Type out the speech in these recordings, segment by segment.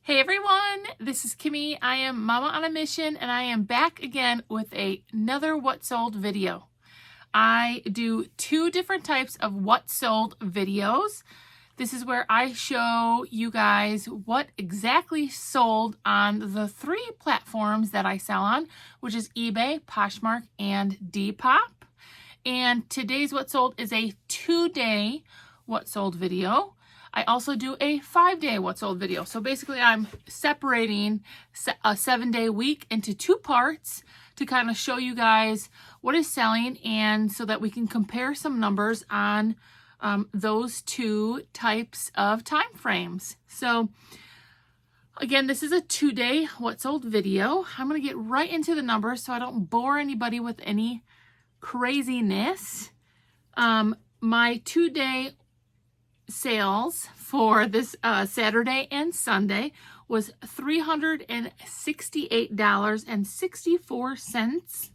Hey everyone, this is Kimmy. I am Mama on a Mission and I am back again with another What Sold video. I do two different types of What Sold videos. This is where I show you guys what exactly sold on the three platforms that I sell on, which is eBay, Poshmark, and Depop. And today's What Sold is a 2-day What Sold video. I also do a 5-day What Sold video. So basically I'm separating a 7-day week into two parts to kind of show you guys what is selling and so that we can compare some numbers on those two types of time frames. So again, this is a 2-day What Sold video. I'm going to get right into the numbers so I don't bore anybody with any craziness. My 2-day sales for this Saturday and Sunday was $368.64.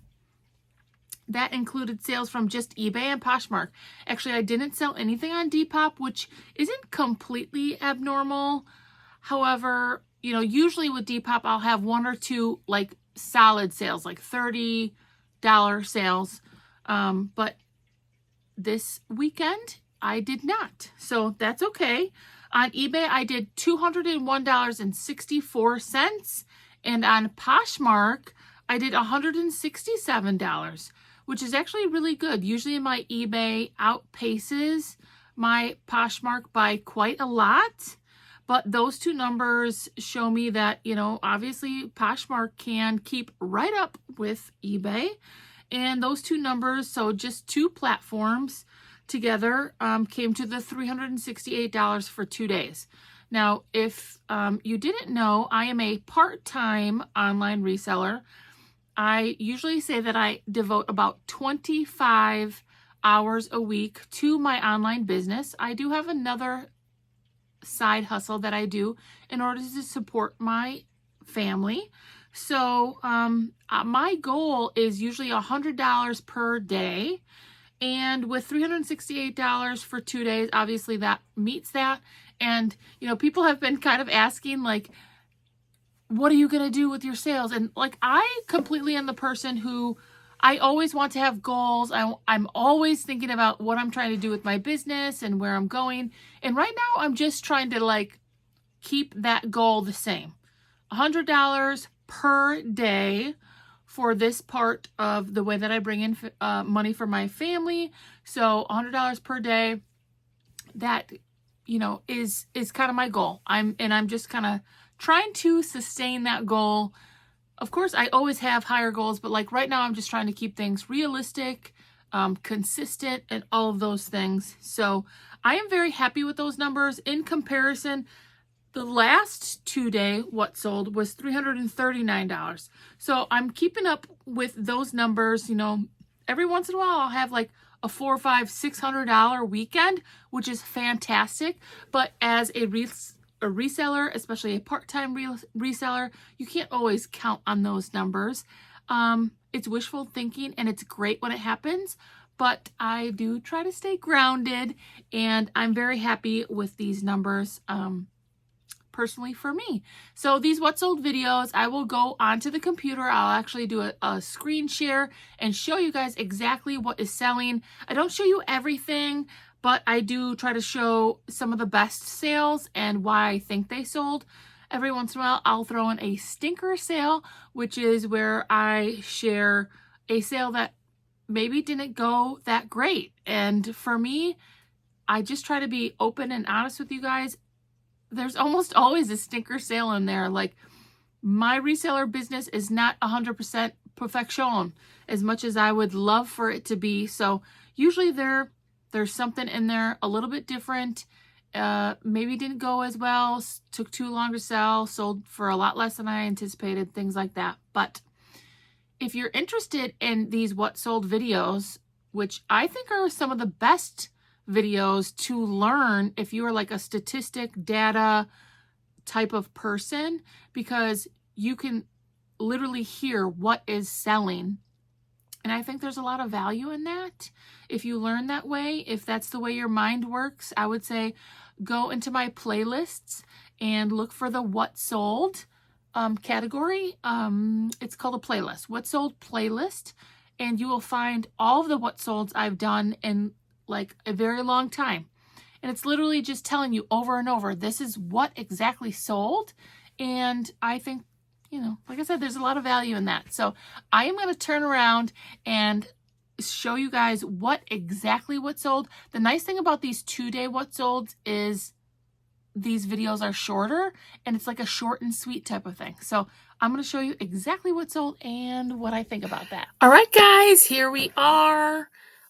That included sales from just eBay and Poshmark. Actually, I didn't sell anything on Depop, which isn't completely abnormal. However, you know, usually with Depop, I'll have one or two like solid sales, like $30 sales. But this weekend, I did not. So that's okay. On eBay, I did $201.64. And on Poshmark, I did $167, which is actually really good. Usually my eBay outpaces my Poshmark by quite a lot. But those two numbers show me that, you know, obviously Poshmark can keep right up with eBay. And those two numbers, so just two platforms together, came to the $368 for 2 days. Now, if you didn't know, I am a part-time online reseller. I usually say that I devote about 25 hours a week to my online business. I do have another side hustle that I do in order to support my family. So my goal is usually $100 per day. And with $368 for 2 days, obviously that meets that. And, you know, people have been kind of asking, like, what are you going to do with your sales? And, like, I completely am the person who I always want to have goals. I'm always thinking about what I'm trying to do with my business and where I'm going. And right now, I'm just trying to, like, keep that goal the same. $100 per day for this part of the way that I bring in money for my family. So $100 per day, that, you know, is kind of my goal. I'm just kind of trying to sustain that goal. Of course, I always have higher goals, but like right now I'm just trying to keep things realistic, consistent, and all of those things. So I am very happy with those numbers. In comparison, the last 2-day What Sold was $339. So I'm keeping up with those numbers. You know, every once in a while I'll have like a $400, $500, $600 weekend, which is fantastic. But as a reseller, especially a part-time reseller, you can't always count on those numbers. It's wishful thinking and it's great when it happens, but I do try to stay grounded and I'm very happy with these numbers. Personally for me. So these What Sold videos, I will go onto the computer. I'll actually do a screen share and show you guys exactly what is selling. I don't show you everything, but I do try to show some of the best sales and why I think they sold. Every once in a while, I'll throw in a stinker sale, which is where I share a sale that maybe didn't go that great. And for me, I just try to be open and honest with you guys. There's almost always a stinker sale in there. Like, my reseller business is not 100% perfection as much as I would love for it to be. So usually there's something in there a little bit different. Maybe didn't go as well, took too long to sell, sold for a lot less than I anticipated, things like that. But if you're interested in these What Sold videos, which I think are some of the best videos to learn if you are like a statistic data type of person, because you can literally hear what is selling. And I think there's a lot of value in that. If you learn that way, if that's the way your mind works, I would say go into my playlists and look for the what sold category. It's called a playlist, what sold playlist, and you will find all of the what solds I've done in like a very long time. And it's literally just telling you over and over, this is what exactly sold. And I think, you know, like I said, there's a lot of value in that. So I am going to turn around and show you guys what sold. The nice thing about these 2-day what solds is these videos are shorter and it's like a short and sweet type of thing. So I'm going to show you exactly what sold and what I think about that. All right, guys, here we are.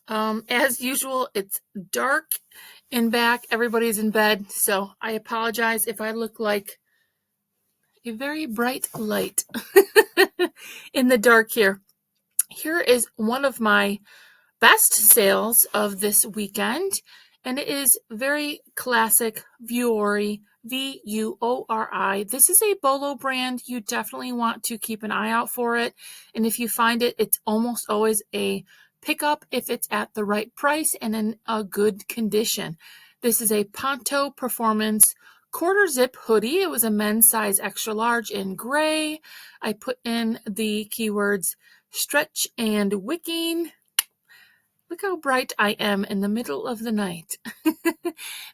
As usual, it's dark in back. Everybody's in bed. So I apologize if I look like a very bright light in the dark here. Here is one of my best sales of this weekend, and it is very classic Vuori, V-U-O-R-I. This is a Bolo brand. You definitely want to keep an eye out for it, and if you find it, it's almost always a pickup if it's at the right price and in a good condition. This is a Ponto Performance quarter zip hoodie. It was a men's size extra large in gray. I put in the keywords stretch and wicking. Look how bright I am in the middle of the night.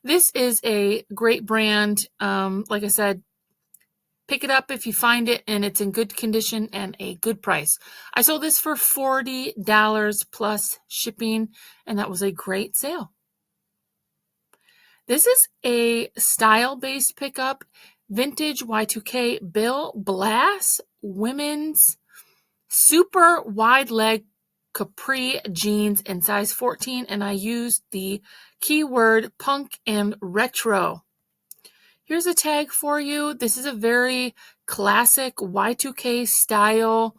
This is a great brand. Like I said, pick it up if you find it and it's in good condition and a good price. I sold this for $40 plus shipping, and that was a great sale. This is a style-based pickup, vintage Y2K Bill Blass women's super wide leg capri jeans in size 14, and I used the keyword punk and retro. Here's a tag for you. This is a very classic Y2K style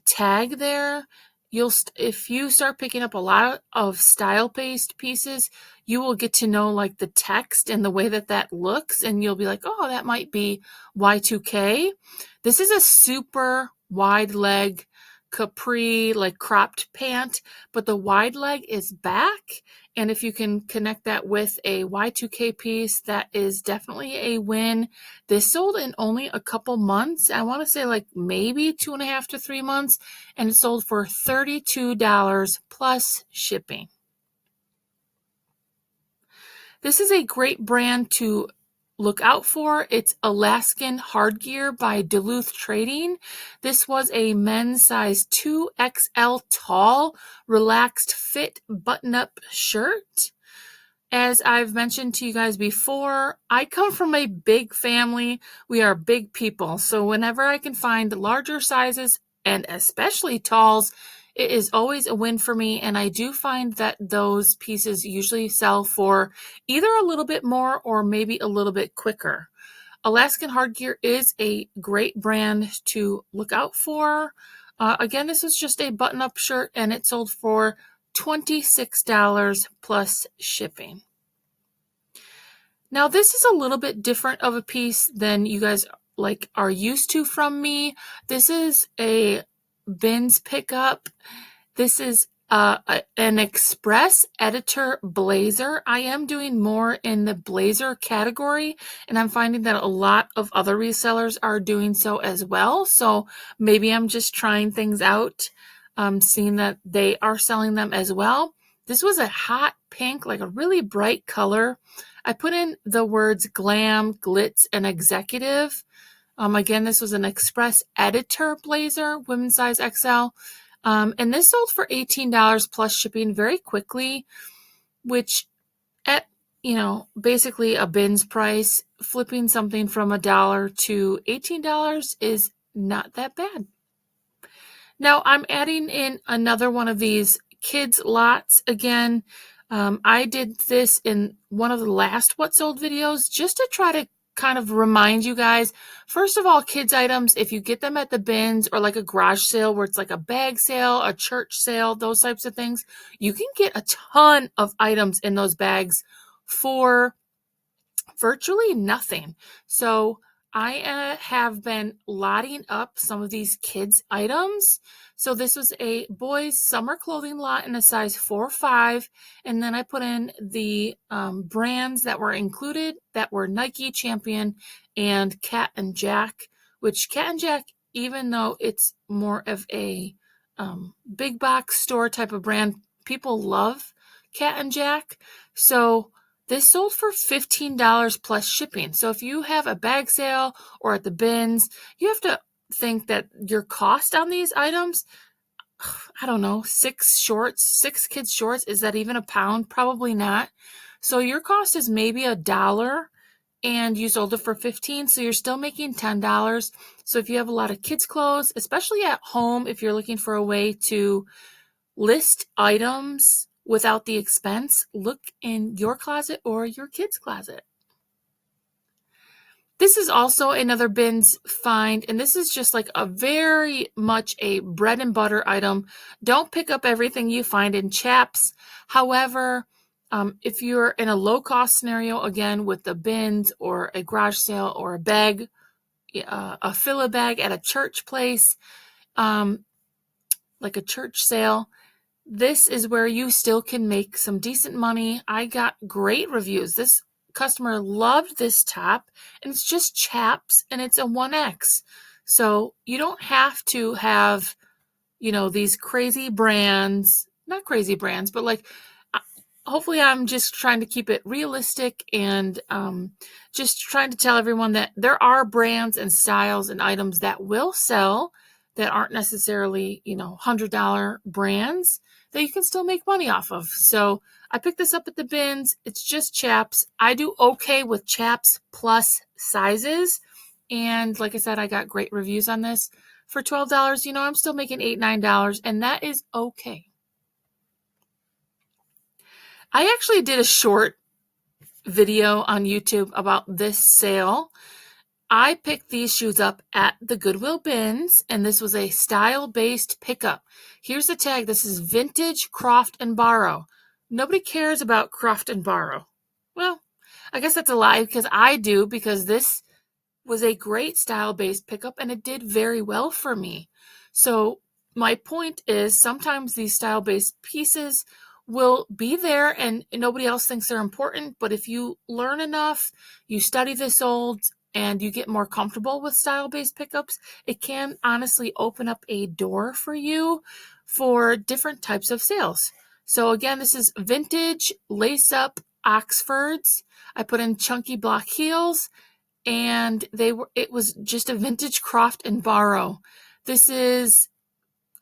tag there. If you start picking up a lot of style-based pieces, you will get to know like the text and the way that looks, and you'll be like, oh, that might be Y2K. This is a super wide leg capri, like cropped pant, but the wide leg is back. And if you can connect that with a Y2K piece, that is definitely a win. This sold in only a couple months. I want to say like maybe 2.5 to 3 months, and it sold for $32 plus shipping. This is a great brand to look out for. It's Alaskan Hard Gear by Duluth Trading. This was a men's size 2XL tall, relaxed fit button-up shirt. As I've mentioned to you guys before, I come from a big family. We are big people. So whenever I can find larger sizes, and especially talls, it is always a win for me, and I do find that those pieces usually sell for either a little bit more or maybe a little bit quicker. Alaskan Hard Gear is a great brand to look out for. Again, this is just a button-up shirt, and it sold for $26 plus shipping. Now, this is a little bit different of a piece than you guys are used to from me. This is a bins pickup. This is an express editor blazer. I am doing more in the blazer category, and I'm finding that a lot of other resellers are doing so as well. So maybe I'm just trying things out, seeing that they are selling them as well. This was a hot pink, like a really bright color. I put in the words glam, glitz, and executive. Again, this was an express editor blazer, women's size XL. And this sold for $18 plus shipping very quickly, which at, basically a bins price, flipping something from $1 to $18 is not that bad. Now I'm adding in another one of these kids lots again. I did this in one of the last What Sold videos just to try to kind of remind you guys. First of all, kids items, if you get them at the bins or like a garage sale where it's like a bag sale, a church sale, those types of things, you can get a ton of items in those bags for virtually nothing. So I have been lotting up some of these kids' items. So this was a boys' summer clothing lot in a size 4 or 5. And then I put in the brands that were included that were Nike, Champion, and Cat and Jack, which Cat and Jack, even though it's more of a big box store type of brand, people love Cat and Jack. So this sold for $15 plus shipping. So if you have a bag sale or at the bins, you have to think that your cost on these items, I don't know, 6 kids shorts, is that even a pound? Probably not. So your cost is maybe $1 and you sold it for 15, so you're still making $10. So if you have a lot of kids clothes, especially at home, if you're looking for a way to list items without the expense, look in your closet or your kids' closet. This is also another bins find, and this is just like a very much a bread and butter item. Don't pick up everything you find in Chaps. However, if you're in a low-cost scenario, again, with the bins or a garage sale or a bag, a fill-a bag at a church place, like a church sale, this is where you still can make some decent money. I got great reviews. This customer loved this top, and it's just Chaps, and it's a 1X. So you don't have to have, these crazy brands, not crazy brands, but like, hopefully I'm just trying to keep it realistic and just trying to tell everyone that there are brands and styles and items that will sell that aren't necessarily, $100 brands that you can still make money off of. So I picked this up at the bins. It's just Chaps. I do okay with Chaps plus sizes. And like I said, I got great reviews on this. For $12, I'm still making $8, $9, and that is okay. I actually did a short video on YouTube about this sale. I picked these shoes up at the Goodwill bins, and this was a style-based pickup. Here's the tag. This is vintage Croft and Borrow. Nobody cares about Croft and Borrow. Well, I guess that's a lie because I do, because this was a great style-based pickup, and it did very well for me. So my point is sometimes these style-based pieces will be there and nobody else thinks they're important, but if you learn enough, you study this old, and you get more comfortable with style-based pickups, it can honestly open up a door for you for different types of sales. So again, this is vintage lace-up Oxfords. I put in chunky block heels, and it was just a vintage Croft and Borrow. This is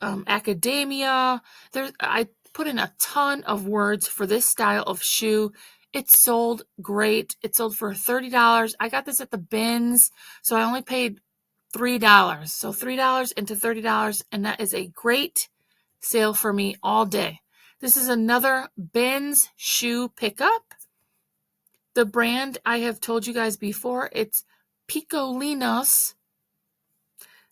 academia. I put in a ton of words for this style of shoe. It sold great. It sold for $30. I got this at the bins, so I only paid $3. So $3 into $30, and that is a great sale for me all day. This is another bins shoe pickup. The brand I have told you guys before, it's Picolinos. Let's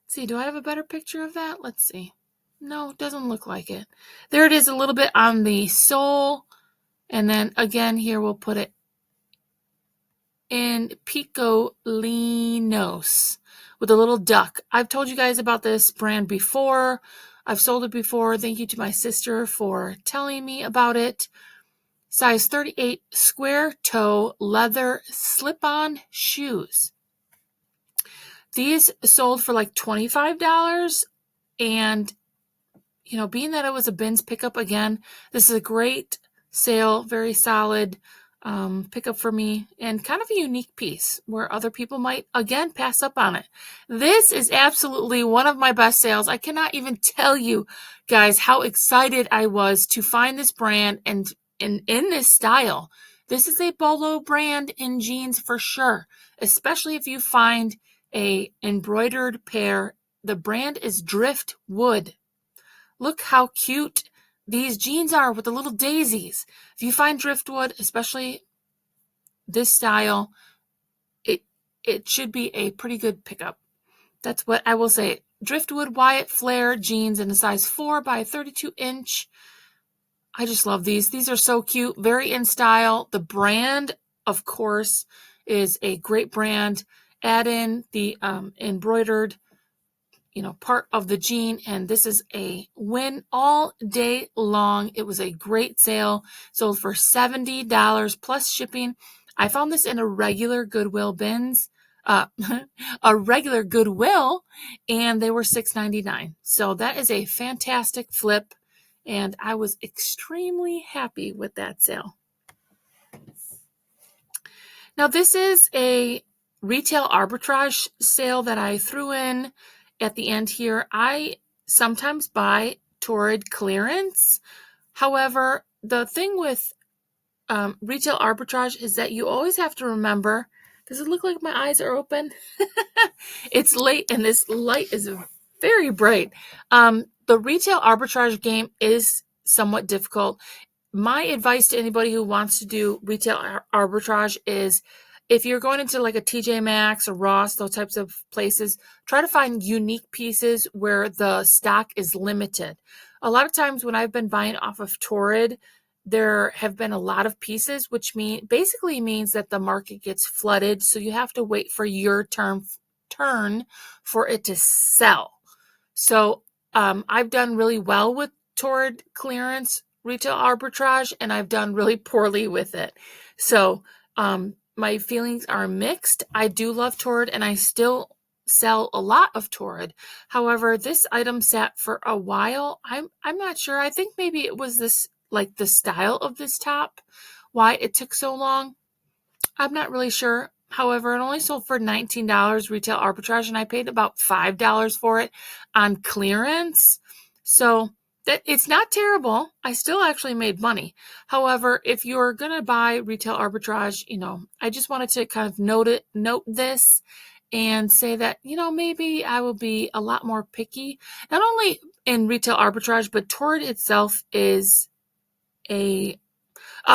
see, do I have a better picture of that? Let's see. No, it doesn't look like it. There it is a little bit on the sole. And then again, here we'll put it in Picolinos with a little duck. I've told you guys about this brand before. I've sold it before. Thank you to my sister for telling me about it. Size 38 square toe leather slip-on shoes. These sold for like $25. And, being that it was a bins pickup, again, this is a great sale, very solid pickup for me, and kind of a unique piece where other people might, again, pass up on it. This is absolutely one of my best sales. I cannot even tell you guys how excited I was to find this brand and in this style. This is a Bolo brand in jeans for sure, especially if you find a embroidered pair. The brand is Driftwood. Look how cute these jeans are with the little daisies. If you find Driftwood, especially this style, it should be a pretty good pickup. That's what I will say. Driftwood Wyatt Flare jeans in a size 4 by 32 inch. I just love these. These are so cute, very in style. The brand, of course, is a great brand. add in the embroidered, part of the jean, and this is a win all day long. It was a great sale, sold for $70 plus shipping. I found this in a regular Goodwill bins, a regular Goodwill, and they were $6.99. So that is a fantastic flip, and I was extremely happy with that sale. Now this is a retail arbitrage sale that I threw in at the end here. I sometimes buy Torrid clearance. However, the thing with retail arbitrage is that you always have to remember, does it look like my eyes are open? It's late and this light is very bright. The retail arbitrage game is somewhat difficult. My advice to anybody who wants to do retail arbitrage is, if you're going into like a TJ Maxx or Ross, those types of places, try to find unique pieces where the stock is limited. A lot of times when I've been buying off of Torrid, there have been a lot of pieces, which basically means that the market gets flooded. So you have to wait for your turn for it to sell. So I've done really well with Torrid clearance retail arbitrage, and I've done really poorly with it. So my feelings are mixed. I do love Torrid, and I still sell a lot of Torrid. However, this item sat for a while. I'm not sure. I think maybe it was this, like the style of this top, why it took so long. I'm not really sure. However, it only sold for $19 retail arbitrage, and I paid about $5 for it on clearance. So that it's not terrible. I still actually made money. However, if you're going to buy retail arbitrage, I just wanted to kind of note this and say that, maybe I will be a lot more picky, not only in retail arbitrage, but Torrid itself is a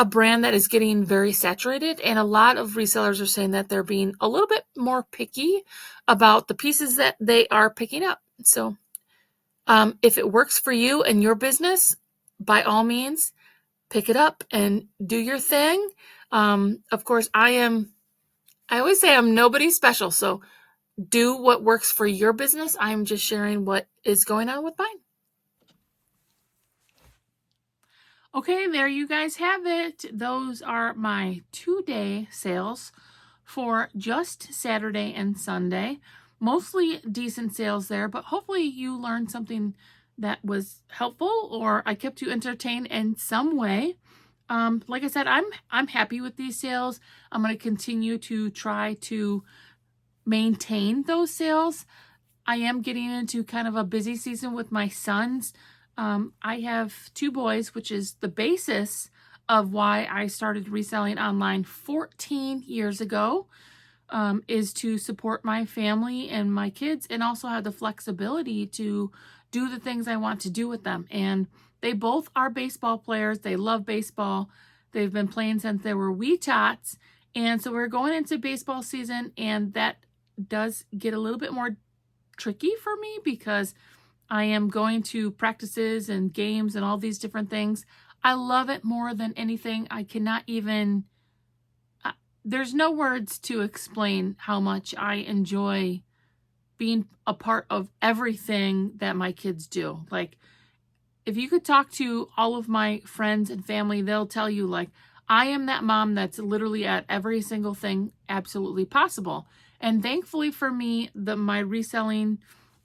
brand that is getting very saturated, and a lot of resellers are saying that they're being a little bit more picky about the pieces that they are picking up. So if it works for you and your business, by all means, pick it up and do your thing. Of course, I always say I'm nobody special, so do what works for your business. I'm just sharing what is going on with mine. Okay, there you guys have it. Those are my 2-day sales for just Saturday and Sunday. Mostly decent sales there, but hopefully you learned something that was helpful, or I kept you entertained in some way. Like I said, I'm happy with these sales. I'm going to continue to try to maintain those sales. I am getting into kind of a busy season with my sons. I have 2 boys, which is the basis of why I started reselling online 14 years ago, is to support my family and my kids, and also have the flexibility to do the things I want to do with them. And they both are baseball players. They love baseball. They've been playing since they were wee tots. And so we're going into baseball season, and that does get a little bit more tricky for me because I am going to practices and games and all these different things. I love it more than anything. I cannot even, there's no words to explain how much I enjoy being a part of everything that my kids do. Like, if you could talk to all of my friends and family, they'll tell you, like, I am that mom that's literally at every single thing absolutely possible. And thankfully for me, my reselling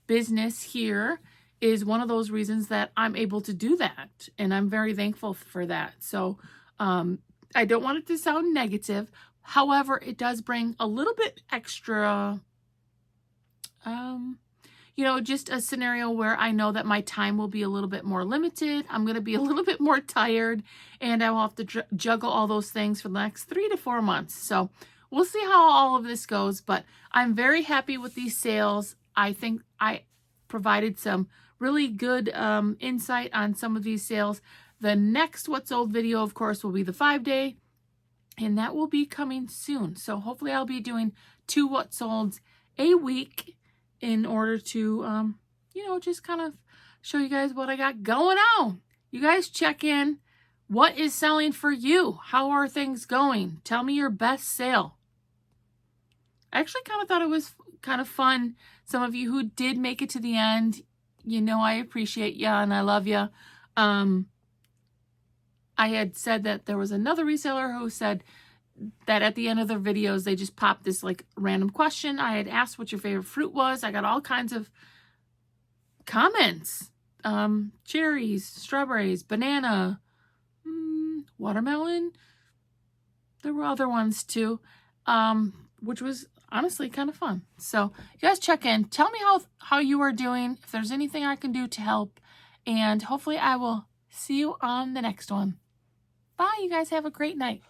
business here is one of those reasons that I'm able to do that. And I'm very thankful for that. So I don't want it to sound negative. However, it does bring a little bit extra, just a scenario where I know that my time will be a little bit more limited. I'm going to be a little bit more tired, and I will have to juggle all those things for the next 3 to 4 months. So we'll see how all of this goes, but I'm very happy with these sales. I think I provided some really good insight on some of these sales. The next What Sold video, of course, will be the 5-day, and that will be coming soon. So hopefully I'll be doing 2 What Solds a week in order to, just kind of show you guys what I got going on. You guys check in. What is selling for you? How are things going? Tell me your best sale. I actually kind of thought it was kind of fun. Some of you who did make it to the end, you know I appreciate you and I love you. I had said that there was another reseller who said that at the end of their videos, they just popped this like random question. I had asked what your favorite fruit was. I got all kinds of comments. Cherries, strawberries, banana, watermelon. There were other ones too, which was honestly kind of fun. So you guys check in. Tell me how you are doing, if there's anything I can do to help. And hopefully I will see you on the next one. Bye, you guys have a great night.